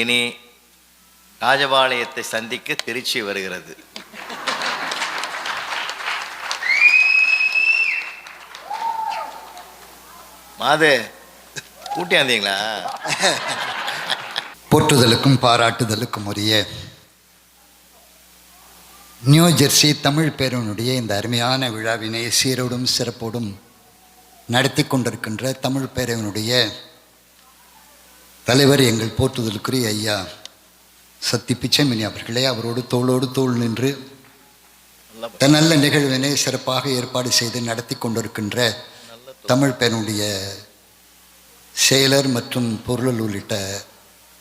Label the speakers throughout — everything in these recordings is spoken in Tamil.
Speaker 1: இனி ராஜபாளையத்தை சந்திக்க திருச்சி வருகிறது. மாது கூட்டியாந்தீங்களா?
Speaker 2: போற்றுதலுக்கும் பாராட்டுதலுக்கும் உரிய நியூ ஜெர்சி தமிழ் பேரவனுடைய இந்த அருமையான விழாவினை சீரோடும் சிறப்போடும் நடத்தி கொண்டிருக்கின்ற தமிழ் பேரவனுடைய தலைவர் எங்கள் போற்றுதலுக்குரிய ஐயா சத்தி பிச்சைமணி அவர்களே, அவரோடு தோளோடு தோள் நின்று நல்ல நிகழ்வினை சிறப்பாக ஏற்பாடு செய்து நடத்தி கொண்டிருக்கின்ற தமிழ் பேரனுடைய செயலர் மற்றும் பொருள் உள்ளிட்ட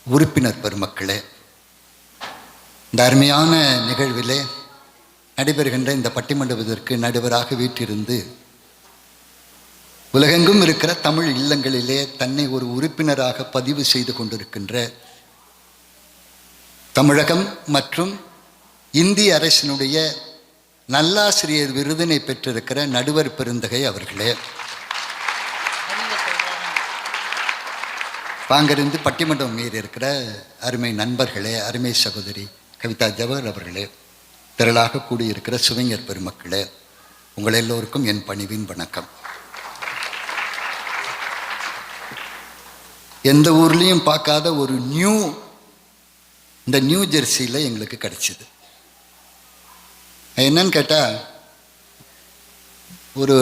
Speaker 2: உறுப்பினர் பெருமக்களே, இந்த அருமையான நிகழ்விலே நடைபெறுகின்ற இந்த பட்டிமண்டபத்திற்கு நடுவராக வீற்றிருந்து உலகெங்கும் இருக்கிற தமிழ் இல்லங்களிலே தன்னை ஒரு உறுப்பினராக பதிவு செய்து கொண்டிருக்கின்ற தமிழகம் மற்றும் இந்திய அரசினுடைய நல்லாசிரியர் விருதினை பெற்றிருக்கிற நடுவர் பெருந்தகை அவர்களே, அங்கிருந்து பட்டிமன்றம் மீறி இருக்கிற அருமை நண்பர்களே, அருமை சகோதரி கவிதா ஜவஹர் அவர்களே, திரளாக கூடியிருக்கிற சுவைஞர் பெருமக்களே, உங்கள் எல்லோருக்கும் என் பணிவின் வணக்கம். எந்த ஊர்லேயும் பார்க்காத ஒரு இந்த நியூ ஜெர்சியில் எங்களுக்கு கிடைச்சிது. என்னன்னு கேட்டால், ஒரு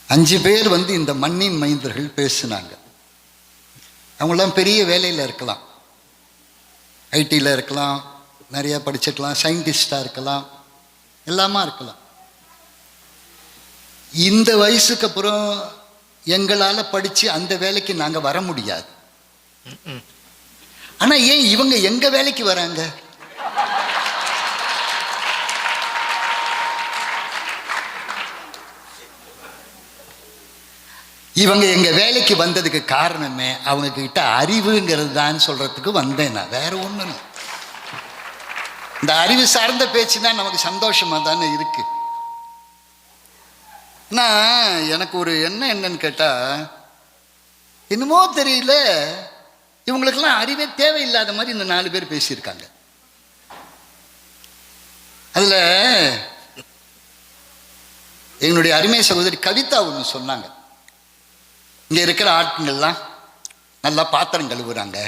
Speaker 2: 5 பேர் இந்த மண்ணின் மைந்தர்கள் பேசுனாங்க. அவங்களாம் பெரிய வேலையில் இருக்கலாம், ஐடியில் இருக்கலாம், நிறையா படிச்சிருக்கலாம், சயின்டிஸ்டாக இருக்கலாம், எல்லாமா இருக்கலாம். இந்த வயசுக்கு அப்புறம் எங்களால் படித்து அந்த வேலைக்கு நாங்கள் வர முடியாது. ஆனால் ஏன் இவங்க எங்கள் வேலைக்கு வராங்க? இவங்க எங்கள் வேலைக்கு வந்ததுக்கு காரணமே அவங்க கிட்ட அறிவுங்கிறது தான் சொல்கிறதுக்கு வந்தேன் நான், வேற ஒன்றும். இந்த அறிவு சார்ந்த பேச்சு தான் நமக்கு சந்தோஷமாக தானே இருக்கு. ஆனால் எனக்கு ஒரு என்னன்னு கேட்டால், என்னமோ தெரியல, இவங்களுக்கெல்லாம் அறிவே தேவையில்லாத மாதிரி இந்த 4 பேர் பேசியிருக்காங்க. அதில் எங்களுடைய அருமை சகோதரி கவிதா ஒன்று சொன்னாங்க. இங்கே இருக்கிற ஆட்கள்லாம் நல்லா பாத்திரம் கழுவுறாங்க,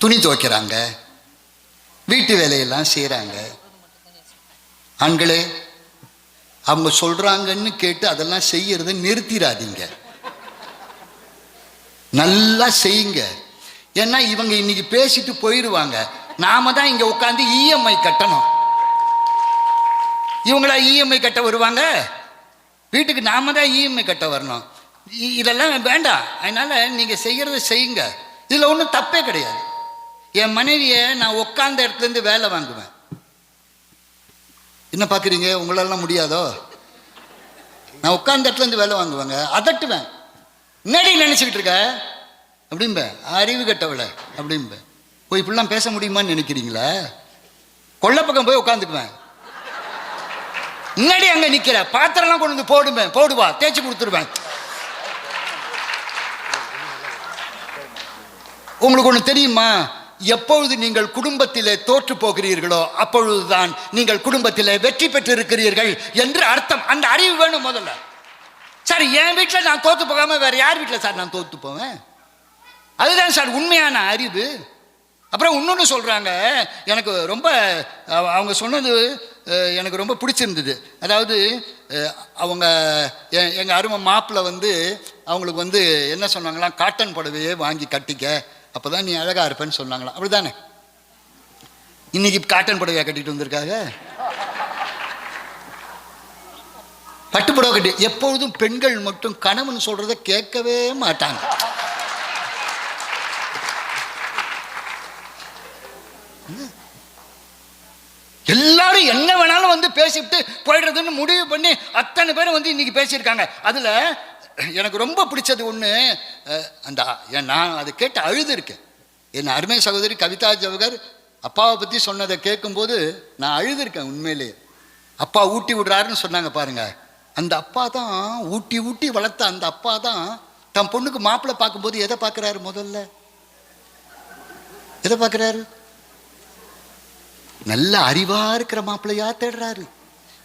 Speaker 2: துணி துவைக்கிறாங்க, வீட்டு வேலையெல்லாம் செய்கிறாங்க. ஆண்களே, அவங்க சொல்கிறாங்கன்னு கேட்டு அதெல்லாம் செய்யறதை நிறுத்திடாதீங்க, நல்லா செய்யுங்க. ஏன்னா இவங்க இன்னைக்கு பேசிட்டு போயிடுவாங்க, நாம தான் இங்கே உட்காந்து இஎம்ஐ கட்டணும். இவங்களா இஎம்ஐ கட்ட வருவாங்க? வீட்டுக்கு நாம தான் இஎம்ஐ கட்ட வரணும். இதெல்லாம் வேண்டாம். அதனால நீங்கள் செய்கிறத செய்யுங்க, இதில் ஒன்றும் தப்பே கிடையாது. என் மனைவியை நான் உட்காந்த இடத்துலேருந்து வேலை வாங்குவேன். என்ன பார்க்குறீங்க, உங்களெல்லாம் முடியாதோ? நான் உட்காந்த இடத்துலேருந்து வேலை வாங்குவேங்க, அதட்டுவேன். முன்னாடி நினச்சிக்கிட்டு இருக்க அப்படிம்பேன், அறிவு கட்டவளை அப்படிம்பேன். போய் இப்படிலாம் பேச முடியுமான்னு நினைக்கிறீங்களா? கொள்ள பக்கம் போய் உட்காந்துக்குவேன். முன்னாடி அங்கே நிற்கிற பாத்திரம்லாம் கொண்டு வந்து போடுவா, தேய்ச்சி கொடுத்துருவேன். உங்களுக்கு ஒன்று தெரியுமா? எப்பொழுது நீங்கள் குடும்பத்திலே தோற்று போகிறீர்களோ அப்பொழுதுதான் நீங்கள் குடும்பத்திலே வெற்றி பெற்று இருக்கிறீர்கள் என்று அர்த்தம். அந்த அறிவு வேணும் முதல்ல. சார், என் வீட்டில் நான் தோற்று போகாம வேற யார் வீட்டில் சார் நான் தோற்று போவேன்? அதுதான் சார் உண்மையான அறிவு. அப்புறம் இன்னொன்று சொல்கிறாங்க, எனக்கு ரொம்ப அவங்க சொன்னது எனக்கு ரொம்ப பிடிச்சிருந்தது. அதாவது அவங்க எங்கள் அருமை மாப்பிள்ளை அவங்களுக்கு என்ன சொன்னாங்களாம், காட்டன் புடவையே வாங்கி கட்டிக்க, அப்போ தான் நீ அழகாக இருப்பேன்னு சொன்னாங்களாம். அப்படி தானே? இன்னைக்கு காட்டன் புடவையாக கட்டிட்டு வந்திருக்காங்க, பட்டுப்புடவை கட்டி. எப்பொழுதும் பெண்கள் மட்டும் கணவன் சொல்கிறத கேட்கவே மாட்டாங்க. எல்லாரும் என்ன வேணாலும் பேசிவிட்டு போயிடுறதுன்னு முடிவு பண்ணி அத்தனை பேரும் இன்னைக்கு பேசியிருக்காங்க. அதில் எனக்கு ரொம்ப பிடிச்சது ஒன்று, நான் அதை கேட்டு அழுது இருக்கேன். என் அருமை சகோதரி கவிதா ஜவஹர் அப்பாவை பற்றி சொன்னதை கேட்கும்போது நான் அழுதுருக்கேன். உண்மையிலேயே அப்பா ஊட்டி விடுறாருன்னு சொன்னாங்க பாருங்க, அந்த அப்பா தான் ஊட்டி ஊட்டி வளர்த்த அந்த அப்பா தான் தன் பொண்ணுக்கு மாப்பிள்ளை பார்க்கும்போது எதை பார்க்குறாரு? முதல்ல எதை பார்க்குறாரு? நல்ல அறிவா இருக்கிற மாப்பிள்ளையா தேடுறாரு.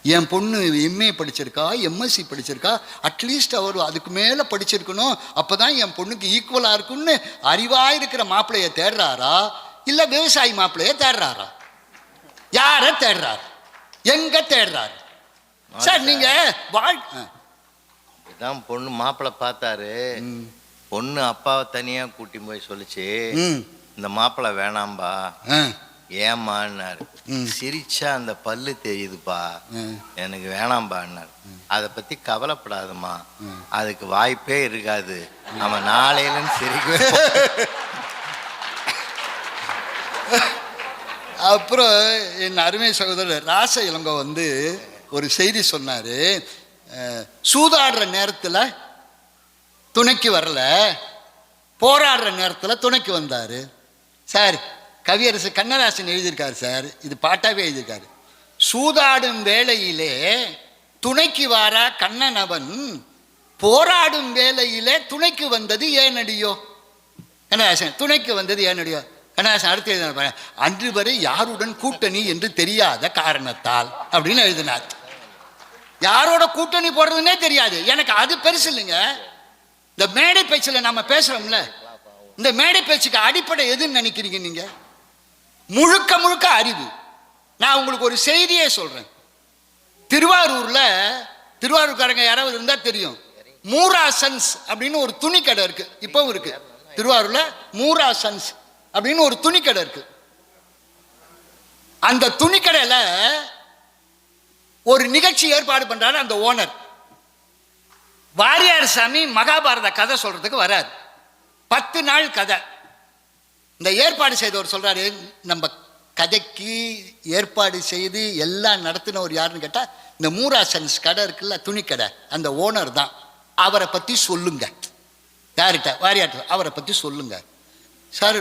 Speaker 2: என் பொண்ணு எம்ஏ படிச்சிருக்கா, எம்எஸ்சி படிச்சிருக்கா, அட்லீஸ்ட் அவர் அதுக்கு மேலே படிச்சிருக்கணும், அப்போதான் என் பொண்ணுக்கு ஈக்குவலாக இருக்கும்னு அறிவாக இருக்கிற மாப்பிள்ளைய தேடுறாரா, இல்லை விவசாயி மாப்பிள்ளைய தேடுறாரா? யாரை தேடுறாரு? எங்க தேடுறாரு? சார் நீங்க
Speaker 1: இதான் பொண்ணு மாப்பிள்ளை பார்த்தாரு, பொண்ணு அப்பாவை தனியா கூட்டி போய் சொல்லிச்சு, இந்த மாப்பிள்ளை வேணாம்பா. ஏமான்னாரு. சிரிச்சா அந்த பல்லு தெரியுதுப்பா, எனக்கு வேணாம்பான்னாரு. அதை பத்தி கவலைப்படாதம்மா, அதுக்கு வாய்ப்பே இருக்காது, நம்ம நாளையிலன்னு சிரிக்கவே.
Speaker 2: அப்புறம் என் அருமை சகோதரர் ராச இளங்கோ ஒரு செய்தி சொன்னாரு. சூதாடுற நேரத்தில் துணைக்கு வரல, போராடுற நேரத்தில் துணைக்கு வந்தாரு. சார் கவியரசு கண்ணதாசன் எழுதியிருக்காரு சார், இது பாட்டாவே எழுதியிருக்காரு. சூதாடும் வேளையிலே துணைக்கு வாரா கண்ணனவன், போராடும் வேளையிலே துணைக்கு வந்தது ஏனடியோ. கண்ணதாசன் துணைக்கு வந்தது ஏனடியோ. கண்ணதாசன் அடுத்து எழுதினார், அன்று வரை யாருடன் கூட்டணி என்று தெரியாத காரணத்தால் அப்படின்னு எழுதினார். யாரோட கூட்டணி போடுறதுன்னே தெரியாது. எனக்கு அது பெருசு இல்லைங்க. இந்த மேடை பேச்சில் நம்ம பேசுறோம்ல, இந்த மேடை பேச்சுக்கு அடிப்படை எதுன்னு நினைக்கிறீங்க நீங்க? முழுக்க முழுக்க அறிவு. நான் உங்களுக்கு ஒரு செய்தியே சொல்றேன். திருவாரூர்ல, திருவாரூர்காரங்க யாராவது இருந்தா தெரியும், மூரா சன்ஸ் அப்படின்னு ஒரு துணி கடை இருக்கு, இப்பவும் இருக்கு. திருவாரூர்ல மூரா சன்ஸ் அப்படின்னு ஒரு துணி கடை இருக்கு. அந்த துணி கடையில ஒரு நிகழ்ச்சி ஏற்பாடு பண்றாரு அந்த ஓனர். வாரியார் சாமி மகாபாரத கதை சொல்றதுக்கு வராரு. 10 நாள் கதை. இந்த ஏற்பாடு செய்தவர் சொல்றாரு, நம்ம கதைக்கு ஏற்பாடு செய்து எல்லாம் நடத்தினவர் யாருன்னு கேட்டா, இந்த மூரா சன்ஸ் கடை இருக்குல்ல, துணி கடை, அந்த ஓனர் தான். அவரை பத்தி சொல்லுங்க. யார்கிட்ட? வாரியார். அவரை பத்தி சொல்லுங்க சார்.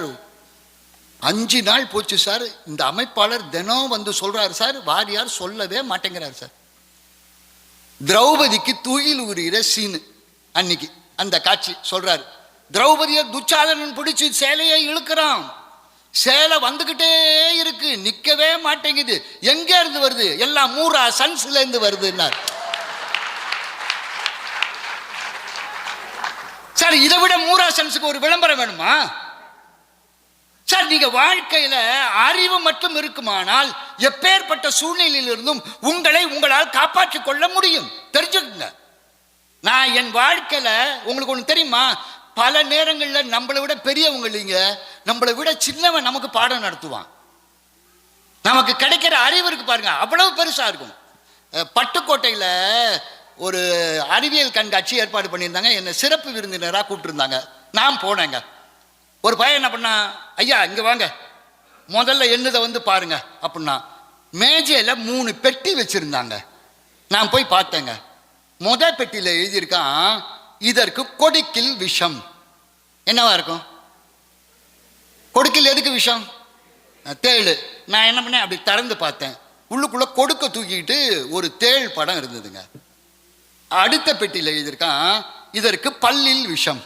Speaker 2: 5 நாள் போச்சு சார். இந்த அமைப்பாளர் தினம் சொல்றாரு சார், வாரியார் சொல்லவே மாட்டேங்கிறார் சார். திரௌபதிக்கு தூயில் உரிகிற சீனு அன்னைக்கு அந்த காட்சி சொல்றாரு. திரௌபதியை துச்சாதனன் பிடிச்சு சேலையை இழுக்கிறான். சேலை வந்துகிட்டே இருக்கு, நிக்கவே மாட்டேங்குது. எங்க இருந்து வருது? எல்லாம் மூரா சன்ஸ்ல இருந்து வருதுன்னார் சார். இதை விட மூரா சன்ஸுக்கு ஒரு விளம்பரம் வேணுமா சார்? நீங்க வாழ்க்கையில அறிவு மட்டும் இருக்குமானால் எப்பேற்பட்ட சூழ்நிலையிலிருந்தும் உங்களால் காப்பாற்றிக் கொள்ள முடியும். தெரிஞ்சுக்குங்க. நான் என் வாழ்க்கையில உங்களுக்கு ஒண்ணு தெரியுமா, பல நேரங்களில் நம்மளை விட பெரியவங்க இல்லைங்க, நம்மளை விட சின்னவன் நமக்கு பாடம் நடத்துவான். நமக்கு கிடைக்கிற அறிவு இருக்கு பாருங்க, அவ்வளவு பெருசா இருக்கும். பட்டுக்கோட்டையில் ஒரு அறிவியல் கண்காட்சி ஏற்பாடு பண்ணியிருந்தாங்க. என்னை சிறப்பு விருந்தினராக கூப்பிட்டுருந்தாங்க. நான் போனேங்க. ஒரு பையன் என்ன பண்ணா, ஐயா இங்க வாங்க, முதல்ல என்னதை பாருங்க அப்படின்னா. மேஜையில் 3 பெட்டி வச்சிருந்தாங்க. நான் போய் பார்த்தேங்க. முதல் பெட்டியில் எழுதியிருக்கான், இதற்கு கொடுக்கில் விஷம். என்னவா இருக்கும்? கொடுக்கில் எதுக்கு விஷம்? தேள். நான் என்ன பண்ணேன், அப்படி திறந்து பார்த்தேன். உள்ளுக்குள்ள கொடுக்க தூக்கிட்டு ஒரு தேள் படம் இருந்ததுங்க. அடுத்த பெட்டியில் எழுதியிருக்கான், இதற்கு பல்லில் விஷம்.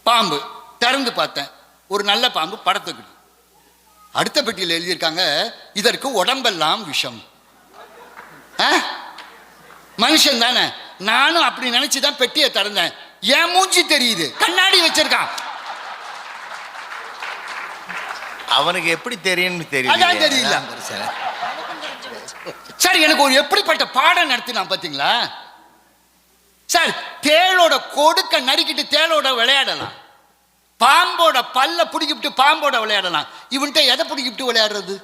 Speaker 2: பாம்பு. திறந்து பார்த்தேன், ஒரு நல்ல பாம்பு படத்துக்கு. அடுத்த பெட்டியில் எழுதியிருக்காங்க, இதற்கு உடம்பெல்லாம் விஷம். மனுஷன் தானே. நானும் அப்படி நினைச்சுதான் பெட்டியை திறந்தேன். என் மூஞ்சி தெரியுது, கண்ணாடி வச்சிருக்கான்.
Speaker 1: அவனுக்கு எப்படி தெரியும்னு தெரியல.
Speaker 2: சார் எனக்கு ஒரு எப்படிப்பட்ட பாடம் நடத்தினா பாத்தீங்களா சார்? தேளோட கொடுக்க நறுக்கிட்டு தேளோட விளையாடலாம், பாம்போட பல்ல பிடிக்கிட்டு பாம்போட விளையாடலாம். இவன்கிட்ட எதை பிடிக்கிட்டு விளையாடுறது?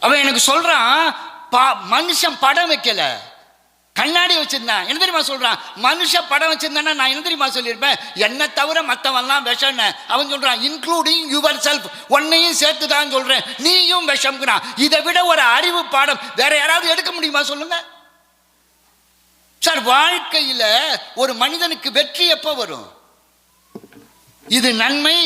Speaker 2: அவன் எனக்கு சொல்றான், மனுஷன் படம் வைக்கல, கண்ணாடி வச்சிருந்தான். என்ன தெரியுமா சொல்றான்? மனுஷ படம் வச்சிருந்தானா நான் என்ன தெரியுமா சொல்லியிருப்பேன், என்ன தவிர மற்றவெல்லாம் விஷம். அவன் சொல்றான், இன்க்ளூடிங் யுவர் செல்ஃப், உன்னையும் சேர்த்து தான் சொல்றேன், நீயும் விஷம்ங்கிறான். இதை விட ஒரு அறிவு பாடம் வேற யாராவது எடுக்க முடியுமா சொல்லுங்க சார்? வாழ்க்கையில ஒரு மனிதனுக்கு வெற்றி எப்ப வரும்? இது நன்மை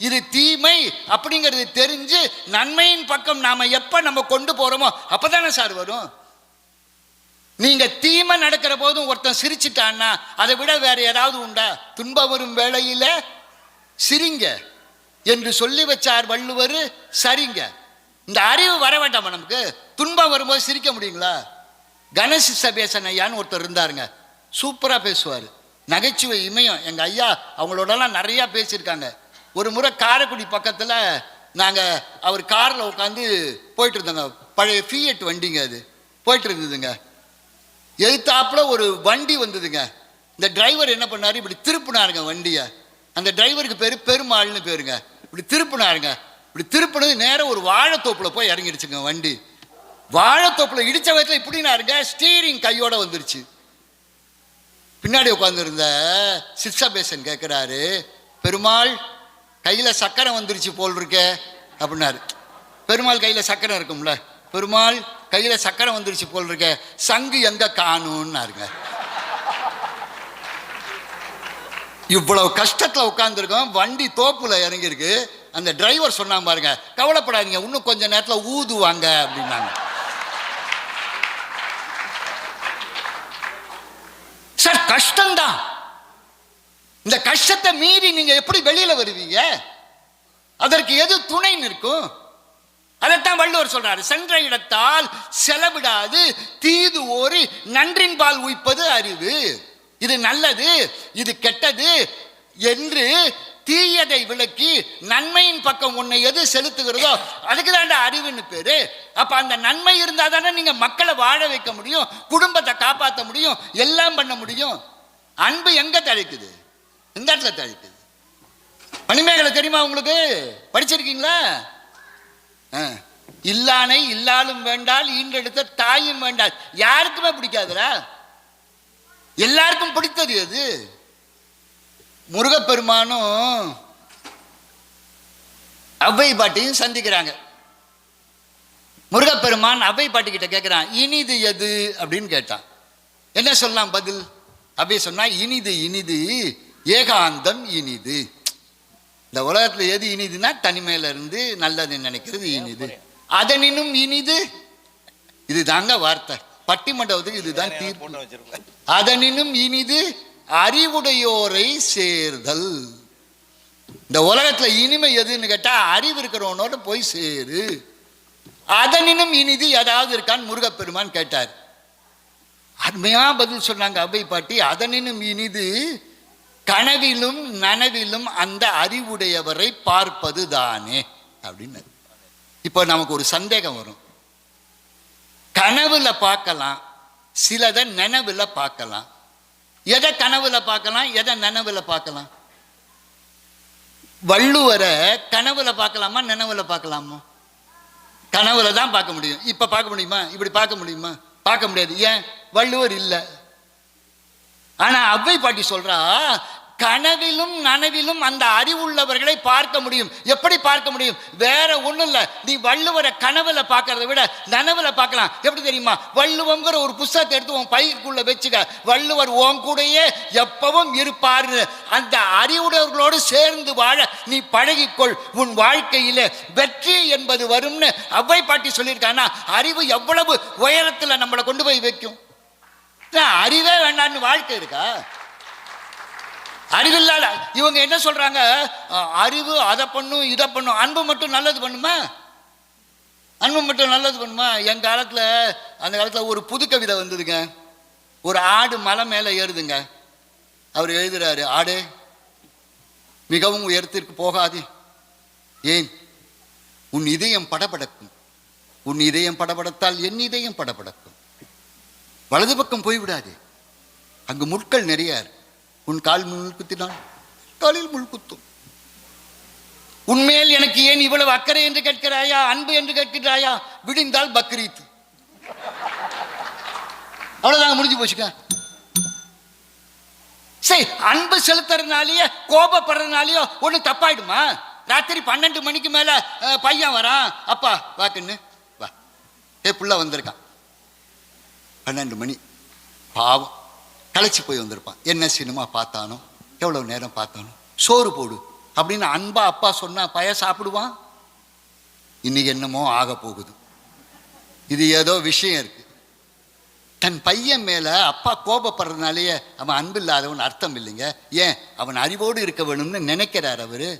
Speaker 2: இது தீமை அப்படிங்கிறது தெரிஞ்சு நன்மையின் பக்கம் நாம எப்ப நம்ம கொண்டு போறோமோ அப்பதானே சார் வரும். நீங்க தீமை நடக்கிற போதும் ஒருத்தன் சிரிச்சிட்டான்னா அதை விட வேற ஏதாவது உண்டா? துன்பம் வரும் வேளையில சிரிங்க என்று சொல்லி வச்சார் வள்ளுவர். சரிங்க, இந்த அறிவு வர வேண்டாமா நமக்கு? துன்பம் வரும்போது சிரிக்க முடியுங்களா? கணேஷ் சபேசன் ஐயான்னு ஒருத்தர் இருந்தாருங்க, சூப்பரா பேசுவார், நகைச்சுவை இமயம். எங்க ஐயா அவங்களோடலாம் நிறைய பேசியிருக்காங்க. ஒரு முறை காரைக்குடி பக்கத்துல நாங்க அவர் கார்ல உட்காந்து போயிட்டு இருந்தோங்க. பழைய ஃபியட் வண்டிங்க, அது போயிட்டு இருந்ததுங்க. எதிர்த்தாப்புல ஒரு வண்டி வந்ததுங்க. இந்த டிரைவர் என்ன பண்ணாரு, இப்படி திருப்பினாருங்க வண்டியை. அந்த டிரைவருக்கு பேரு பெருமாள்னு பேருங்க. இப்படி திருப்பினாருங்க. இப்படி திருப்பினது நேரம் ஒரு வாழைத்தோப்புல போய் இறங்கிடுச்சுங்க வண்டி. வாழைத்தோப்புல இடிச்ச வயசுல இப்படினாருங்க, ஸ்டீரிங் கையோட வந்துருச்சு. பின்னாடி உட்கார்ந்து இருந்த சிற்சபேசன் கேட்கிறாரு, பெருமாள் கையில சக்கரை வந்துருச்சு போல் இருக்கே அப்படின்னாரு. பெருமாள் கையில சக்கரை இருக்கும்ல, பெருமாள் கையில சக்கரை வந்துருச்சு போல் இருக்க, சங்கு எங்க காணும்னாருங்க. இவ்வளவு கஷ்டத்துல உட்கார்ந்துருக்கோம், வண்டி தோப்புல இறங்கிருக்கு. அந்த டிரைவர் சொன்னாங்க பாருங்க, கவலைப்படாதீங்க இன்னும் கொஞ்ச நேரத்துல ஊதுவாங்க அப்படின்னாங்க. சார் கஷ்டம்தான். இந்த கஷ்டத்தை மீறி நீங்க எப்படி வெளியில வருவீங்க? அதற்கு எது துணை நிற்கும்? அதைத்தான் வள்ளுவர் சொல்றாரு, சென்ற இடத்தால் செலவிடாது தீது ஓரி நன்றின் பால் உய்ப்பது அறிவு. இது நல்லது இது கெட்டது என்று தீயதை விளக்கி நன்மையின் பக்கம் உன்னை எது செலுத்துகிறதோ அதுக்கு தாண்டா அறிவுன்னு பேரு. அப்ப அந்த நன்மை இருந்தா தானே நீங்க மக்களை வாழ வைக்க முடியும், குடும்பத்தை காப்பாற்ற முடியும், எல்லாம் பண்ண முடியும். அன்பு எங்க தழைக்குது? இந்த இடத்துல தழைக்குது. மணிமேகலை தெரியுமா உங்களுக்கு? படிச்சிருக்கீங்களா? இல்லானை இல்லாலும் வேண்டால் ஈன்றெடுத்த தாயும் வேண்டால். யாருக்குமே பிடிக்காதுடா, எல்லாருக்கும் பிடித்தது எது? முருகப்பெருமானும் அவ்வை பாட்டியும் சந்திக்கிறாங்க. முருகப்பெருமான் அவ்வை பாட்டி கிட்ட கேட்கிறான், இனிது எது அப்படின்னு கேட்டான். என்ன சொல்லலாம் பதில்? அவ்வை சொன்னா, இனிது இனிது ஏகாந்தம் இனிது. இந்த உலகத்துல எது இனிதுன்னா தனிமையில இருந்து நல்லது நினைக்கிறது இனிது. அதனினும் இனிது, இது தாங்க வார்த்தை. பட்டிமண்டபத்துக்கு இதுதான் தீர்ப்பு. அதனினும் இனிது அறிவுடையோரை சேர்தல். இந்த உலகத்துல இனிமை எதுன்னு கேட்டா அறிவு இருக்கிறவனோட போய் சேரு. அதனினும் இனிது ஏதாவது இருக்கான்னு முருகப்பெருமான் கேட்டார். அருமையா பதில் சொன்னாங்க அவ்வை பாட்டி. அதனினும் இனிது கனவிலும் நனவிலும் அந்த அறிவுடையவரை பார்ப்பது தானே அப்படின்னு. இப்போ நமக்கு ஒரு சந்தேகம் வரும். கனவுல பார்க்கலாம், சிலதை நினைவுல பார்க்கலாம். எதை கனவுல பார்க்கலாம், எதை நினைவுல பார்க்கலாம்? வள்ளுவரை கனவுல பார்க்கலாமா நினைவுல பார்க்கலாமா? கனவுல தான் பார்க்க முடியும். இப்ப பார்க்க முடியுமா? இப்படி பார்க்க முடியுமா? பார்க்க முடியாது. ஏன்? வள்ளுவர் இல்லை. ஆனா அவ்வை பாட்டி சொல்றா, கனவிலும் நனவிலும் அந்த அறிவுள்ளவர்களை பார்க்க முடியும். எப்படி பார்க்க முடியும்? வேற ஒண்ணும் இல்ல, நீ வள்ளுவரை கனவுல பார்க்கறத விட நனவுல பார்க்கலாம். எப்படி தெரியுமா? வள்ளுவங்கிற ஒரு புத்தகத்தை எடுத்து உன் பைக்குள்ள வச்சுக்க, வள்ளுவர் உன் கூடயே எப்பவும் இருப்பாரு. அந்த அறிவுடையவர்களோடு சேர்ந்து வாழ நீ பழகிக்கொள், உன் வாழ்க்கையில வெற்றி என்பது வரும்னு அவ்வை பாட்டி சொல்லியிருக்கானா. அறிவு எவ்வளவு உயரத்துல நம்மளை கொண்டு போய் வைக்கும். அறிவே வேண்டாம்னு வாழ்க்கை இருக்கா? அறிவில்லாத இவங்க என்ன சொல்றாங்க, அறிவு அதை பண்ணும் இதை பண்ணும், அன்பு மட்டும் நல்லது பண்ணுமா? அன்பு மட்டும் நல்லது பண்ணுமா? என் காலத்துல, அந்த காலத்துல ஒரு புது கவிதை வந்ததுங்க. ஒரு ஆடு மலை மேல ஏறுதுங்க. அவர் எழுதுறாரு, ஆடு மிகவும் உயரத்திற்கு போகாது. ஏன்? உன் இதயம் படபடக்கும். உன் இதயம் படபடத்தால் என் இதயம் படபடக்கும். வலது பக்கம் போய்விடாது, அங்கு முட்கள் நிறைய. உன் கால் முள் குத்தினால் காலில் முள் குத்தும். உன்மேல் எனக்கு ஏன் இவ்வளவு அக்கறை என்று கேட்கிறாயா, அன்பு என்று கேட்கிறாயா? விடிந்தால் பக்ரீத். அவ்வளவுதான், முடிஞ்சு போச்சுக்க. சரி, அன்பு செலுத்துறதுனாலயோ கோபப்படுறதுனாலயோ ஒண்ணு தப்பாயிடுமா? ராத்திரி 12 மணிக்கு மேல பையன் வரான், அப்பா வாக்குன்னு வா, புள்ள வந்திருக்கான். 12 மணி, பாவம் களைச்சி போய் வந்திருப்பான். என்ன சினிமா பார்த்தானோ, எவ்வளவு நேரம் பார்த்தானோ, சோறு போடு அப்படின்னு அன்பா அப்பா சொன்னா பையன் சாப்பிடுவான்? இன்னைக்கு என்னமோ ஆக போகுது, இது ஏதோ விஷயம் இருக்கு. தன் பையன் மேல அப்பா கோபப்படுறதுனாலேயே அவன் அன்பு இல்லாதவன் அர்த்தம் இல்லைங்க. ஏன்? அவன் அறிவோடு இருக்க வேணும்னு நினைக்கிறார் அவரு.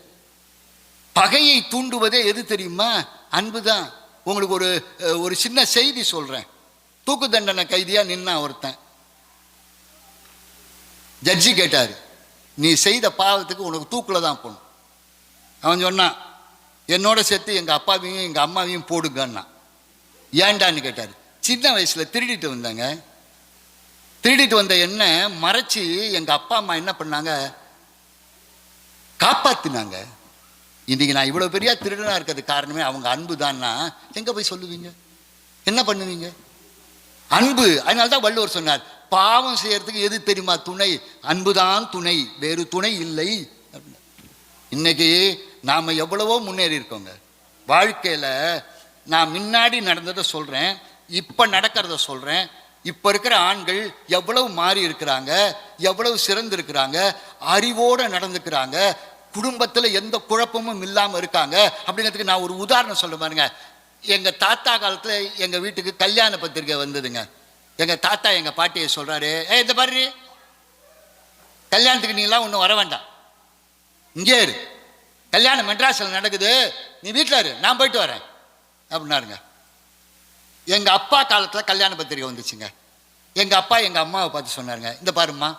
Speaker 2: பகையை தூண்டுவதே எது தெரியுமா? அன்புதான். உங்களுக்கு ஒரு சின்ன செய்தி சொல்றேன். தூக்கு தண்டனை கைதியா நின்னா ஒருத்தன். ஜட்ஜி கேட்டாரு, நீ செய்த பாவத்துக்கு உனக்கு தூக்குல தான் போகணும். அவன் சொன்னான், என்னோட சேர்த்து எங்க அப்பாவையும் எங்க அம்மாவையும் போடுங்கன்னா. ஏன்டான்னு கேட்டாரு. சின்ன வயசுல திருடிட்டு வந்தாங்க. திருடிட்டு வந்த என்ன மறைச்சி எங்க அப்பா அம்மா என்ன பண்ணாங்க, காப்பாத்தினாங்க. இன்னைக்கு நான் இவ்வளவு பெரிய திருடனா இருக்கிறது காரணமே அவங்க அன்பு தான்னா எங்க போய் சொல்லுவீங்க? என்ன பண்ணுவீங்க? அன்பு. அதனால்தான் வள்ளுவர் சொன்னார், பாவம் செய்யறதுக்கு எது தெரியுமா துணை? அன்புதான் துணை, வேறு துணை இல்லை. இன்னைக்கு நாம எவ்வளவோ முன்னேறி இருக்கோங்க வாழ்க்கையில. நான் முன்னாடி நடந்ததை சொல்றேன், இப்ப நடக்கிறத சொல்றேன். இப்ப இருக்கிற ஆண்கள் எவ்வளவு மாறி இருக்கிறாங்க, எவ்வளவு சிறந்து இருக்கிறாங்க, அறிவோட நடந்துக்கிறாங்க, குடும்பத்துல எந்த குழப்பமும் இல்லாம இருக்காங்க. அப்படிங்கிறதுக்கு நான் ஒரு உதாரணம் சொல்ல பாருங்க. எங்க தாத்தா காலத்துல எங்க வீட்டுக்கு கல்யாண பத்திரிக்கை வந்ததுங்க. எங்க தாத்தா எங்க பாட்டியை சொல்றாரு, இந்த பாரு, கல்யாணத்துக்கு நீ எல்லாம் ஒன்றும் வர வேண்டாம், இங்கே இரு, கல்யாணம் மெட்ராஸில் நடக்குது, நீ வீட்டில் இரு, நான் போயிட்டு வரேன் அப்படின்னாருங்க. எங்க அப்பா காலத்துல கல்யாண பத்திரிக்கை வந்துச்சுங்க. எங்க அப்பா எங்க அம்மாவை பார்த்து சொன்னாருங்க, இந்த பாரும்மா.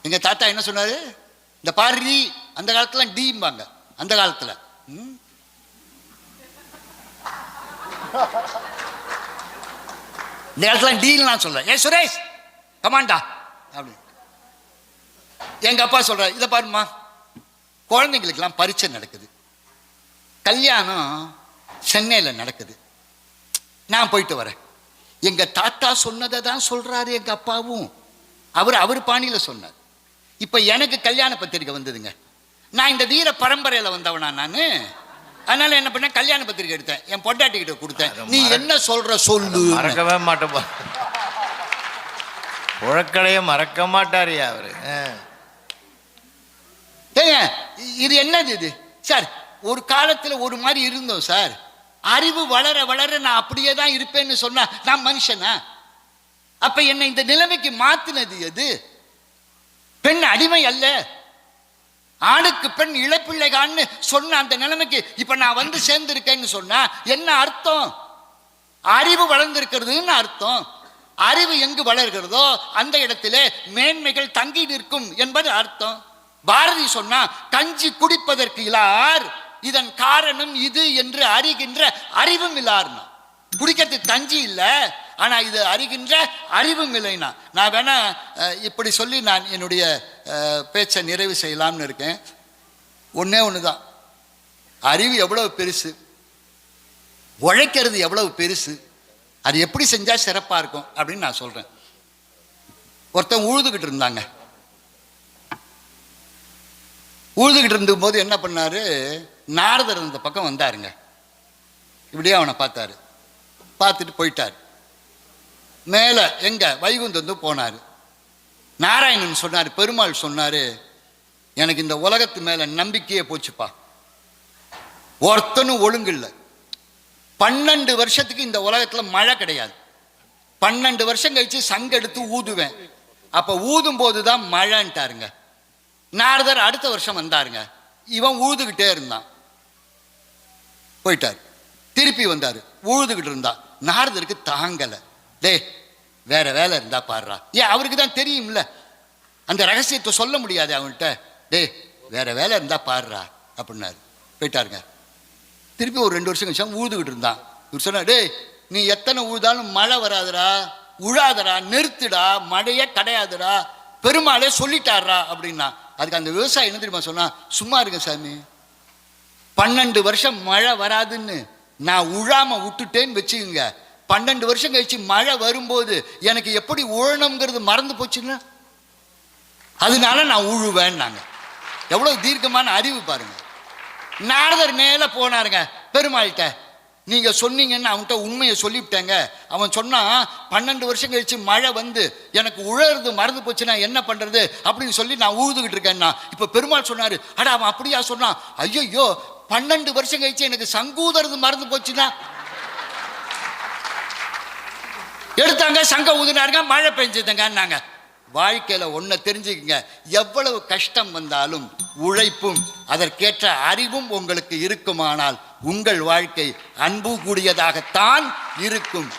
Speaker 2: எங்க தாத்தா என்ன சொன்னாரு, இந்த பாரு, அந்த காலத்துல டீம்பாங்க, அந்த காலத்துல இந்த காலத்துல டீல் நான் சொல்றேன், ஏ சுரேஷ் கமாண்டா அப்படி. எங்க அப்பா சொல்ற, இதை பாருமா, குழந்தைங்களுக்கெல்லாம் பரீட்சை நடக்குது, கல்யாணம் சென்னையில் நடக்குது, நான் போயிட்டு வரேன். எங்க தாத்தா சொன்னதை தான் சொல்றாரு எங்க அப்பாவும். அவர் பாணியில சொன்னார். இப்ப எனக்கு கல்யாண பத்திரிக்கை வந்ததுங்க. நான் இந்த வீர பரம்பரையில வந்தவனா நான். அதனால என்ன பண்ண, கல்யாண பத்திரிக்கை எடுத்தேன், என் பொண்டாட்டி கிட்ட கொடுத்தேன். நீ என்ன சொல்ற சொல்லு.
Speaker 1: மறக்கவே மாட்டேப்பா, புழக்கடையே மறக்க மாட்டாரியா அவரு.
Speaker 2: ஏங்க இது என்னது இது சார்? ஒரு காலத்துல ஒரு மாதிரி இருந்தோம் சார். அறிவு வளர வளர நான் அப்படியே தான் இருப்பேன்னு சொன்னா நான் மனுஷனா? அப்ப என்ன இந்த நிலைமைக்கு மாத்தினது எது? பெண் அடிமை அல்ல, ஆணுக்கு பெண் இழப்பிள்ளைகான்னு சொன்ன அந்த நிலைமைக்கு இப்ப நான் வந்து சேர்ந்திருக்கேன்னு சொன்னா என்ன அர்த்தம்? அறிவு வளர்ந்திருக்கிறதுன்னு அர்த்தம். அறிவு எங்கு வளர்கிறதோ அந்த இடத்திலே மேன்மைகள் தங்கி நிற்கும் என்பது அர்த்தம். பாரதி சொன்னா, கஞ்சி குடிப்பதற்கு இலார், இதன் காரணம் இது என்று அறிகின்ற அறிவும் இல்லார்னா. குடிக்கிறதுக்கு கஞ்சி இல்லை, ஆனா இது அறிகின்ற அறிவும் இல்லைன்னா. நான் வேணா இப்படி சொல்லி நான் என்னுடைய பேச்சை நிறைவு செய்யலாம்னு இருக்கேன். ஒன்னே ஒண்ணுதான், அறிவு எவ்வளவு பெருசு, உழைக்கிறது எவ்வளவு பெருசு, அது எப்படி செஞ்சா சிறப்பா இருக்கும் அப்படின்னு நான் சொல்றேன். ஒருத்தன் உழுதுகிட்டு இருந்தாங்க. உழுதுகிட்டு இருந்த போது என்ன பண்ணாரு, நாரதர் இந்த பக்கம் வந்தாருங்க. இப்படியே அவனை பார்த்தாரு, பார்த்துட்டு போயிட்டார். மேல எங்க வைகுந்தம் போனாரு. நாராயணன் சொன்னாரு, பெருமாள் சொன்னாரு, எனக்கு இந்த உலகத்து மேல நம்பிக்கையே போச்சுப்பா, ஒருத்தனும் ஒழுங்கு இல்லை. 12 வருஷத்துக்கு இந்த உலகத்துல மழை கிடையாது. 12 வருஷம் கழிச்சு சங்கெடுத்து ஊதுவேன், அப்ப ஊதும் போதுதான் மழைன்ட்டாருங்க. நாரதர் அடுத்த வருஷம் வந்தாருங்க. இவன் ஊதுகிட்டே இருந்தான், போயிட்டார். திருப்பி வந்தாரு, ஊதுகிட்டு இருந்தா. நாரதருக்கு தாங்கல, டே வேற வேலை இருந்தா பாடுறா. ஏன், அவருக்கு தான் தெரியும்ல, அந்த ரகசியத்தை சொல்ல முடியாது அவன்கிட்ட. டே வேற வேலை இருந்தா பாடுறா அப்படின்னாரு, போயிட்டாருங்க. திருப்பி ஒரு 2 வருஷம் கழிச்சு ஊதுகிட்டு இருந்தான். இவர் சொன்னா, டே நீ எத்தனை ஊதாலும் மழை வராதுடா, உழாதடா, நிறுத்துடா, மழையே கிடையாதுடா, பெருமாளே சொல்லிட்டாரா அப்படின்னா. அதுக்கு அந்த விவசாயி என்ன தெரியுமா சொன்னா, சும்மா இருங்க சாமி, 12 வருஷம் மழை வராதுன்னு நான் உழாம விட்டுட்டேன்னு வச்சுக்கோங்க, 12 வருஷம் கழிச்சு மழை வரும்போது எனக்கு எப்படி உழணுங்கிறது மறந்து போச்சுன்னா அதனால நான் உழுவேன்னாங்க. எவ்வளவு தீர்க்கமான அறிவு பாருங்க. நாரதர் மேல போனாருங்க பெருமாள்கிட்ட. நீங்க சொன்னீங்கன்னு அவன்கிட்ட உண்மையை சொல்லிவிட்டேங்க. அவன் சொன்னான், 12 வருஷம் கழிச்சு மழை வந்து எனக்கு உழறது மறந்து போச்சுன்னா என்ன பண்றது அப்படின்னு சொல்லி நான் ஊதுகிட்டு இருக்கேன்னா. இப்ப பெருமாள் சொன்னாரு, அட அவன் அப்படியா சொன்னான்? ஐயோ 12 வருஷம் கழிச்சு எனக்கு சங்கூதறது மறந்து போச்சுன்னா எடுத்தாங்க, சங்க ஊதுனாருங்க, மழை பெஞ்சதுங்கன்னாங்க. வாழ்க்கையில் ஒன்றை தெரிஞ்சுக்கங்க, எவ்வளவு கஷ்டம் வந்தாலும் உழைப்பும் அதற்கேற்ற அறிவும் உங்களுக்கு இருக்குமானால் உங்கள் வாழ்க்கை அன்பு கூடியதாகத்தான் இருக்கும்.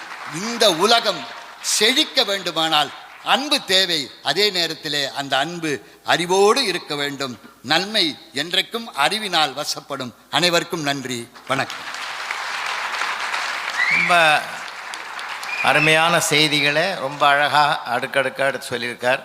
Speaker 2: இந்த உலகம் செழிக்க வேண்டுமானால் அன்பு தேவை. அதே நேரத்திலே அந்த அன்பு அறிவோடு இருக்க வேண்டும். நன்மை என்றைக்கும் அறிவினால் வசப்படும். அனைவருக்கும் நன்றி, வணக்கம்.
Speaker 1: ரொம்ப அருமையான செய்திகளை ரொம்ப அழகாக அடுக்கடுக்காக எடுத்து சொல்லியிருக்கார்.